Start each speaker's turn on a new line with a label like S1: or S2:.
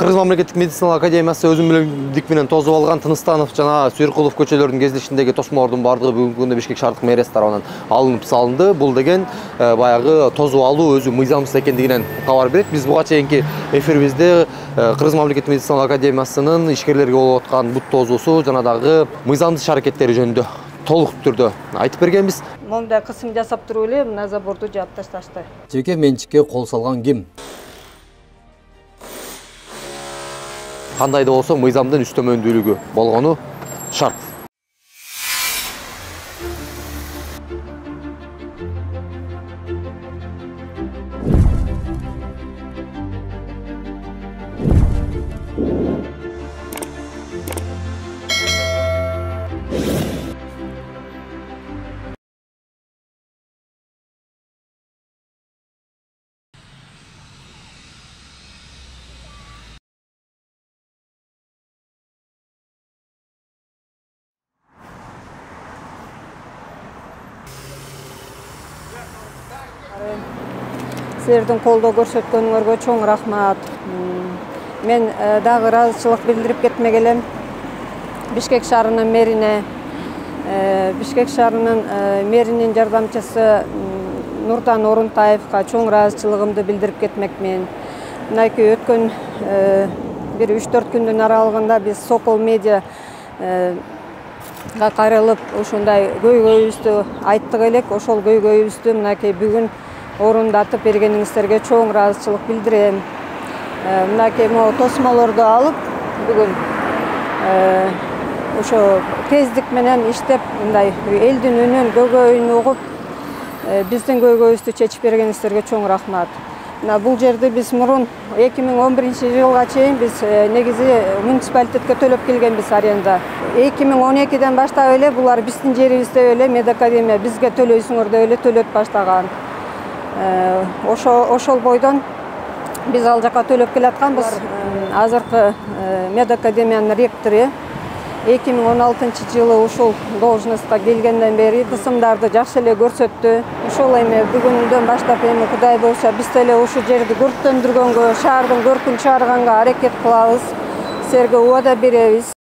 S1: Кыргыз мамлекеттик медициналык академиясы өзүм билимдик менен тосуп алган Тыныстанов жана Сүйркулов көчөлөрүнүн кезилишиндеги тосмолордун бардыгы бүгүнкү күндө Бишкек шаардык мэриясы тарабынан алынып салынды. Бул деген баягы тосуп алуу өзү мыйзамсыз экендигинен кабар берет. Биз буга чейинки эфирибизде Кыргыз мамлекеттик медициналык академиясынын ишкерлерге болуп аткан бут тосуусу жана дагы мыйзамсыз аракеттери жөнүндө толук түрдө айтып бергенбиз.
S2: Мондай кысым жасап туруп эле мына заборду жаап ташташты.
S1: Жеке менчикке кол салган ким? Кандай да болсо мыйзамдын үстөмөндүүлүгү болгону шарт.
S2: Силердин колдоо көрсөткөнүңөргө чоң рахмат. Мен дагы ыраазычылык билдирип кетмек элем. Бишкек шаарынын мэрине, Бишкек шаарынын мэринин жардамчысы Нурдан Орунтаевга чоң ыраазычылыгымды билдирип кетмекмин. Мынакей өткөн бир 3-4 күндүн аралыгында биз Сокол медиа кайрылып ушундай көйгөйүбүздү айттык элек. Ошол көйгөйүбүздү мынакей бүгүн орундатып бергениңиздерге чоң ыраазычылык билдирем. Мынакей могу тосмолорду алып бүгүн ошо тездик менен иштеп мындай элдин үнүн, көйгөйүн угуп биздин көйгөйүбүздү чечип бергениңиздерге чоң рахмат. Мына бул жерди биз мурун 2011-жылга чейин биз негизи муниципалитетке төлөп келгенбиз аренда. 2012-ден баштап эле булар биздин жерибизде эле медакадемия бизге төлөйсүңөр деп эле төлөп баштаган. Ошол бойдон биз ал жака төлөп келатканбыз. Азыркы медакадемиянын ректору 2016-жылы ушул должностка келгенден бери кысымдарды жакшы эле көрсөттү. Ошол эми бүгүндөн баштап эми Кудай буйрса биз деле ушул жерди көрктөндүргөнгө, шаардын көркүн чыгарганга аракет кылабыз. Силерге убада беребиз.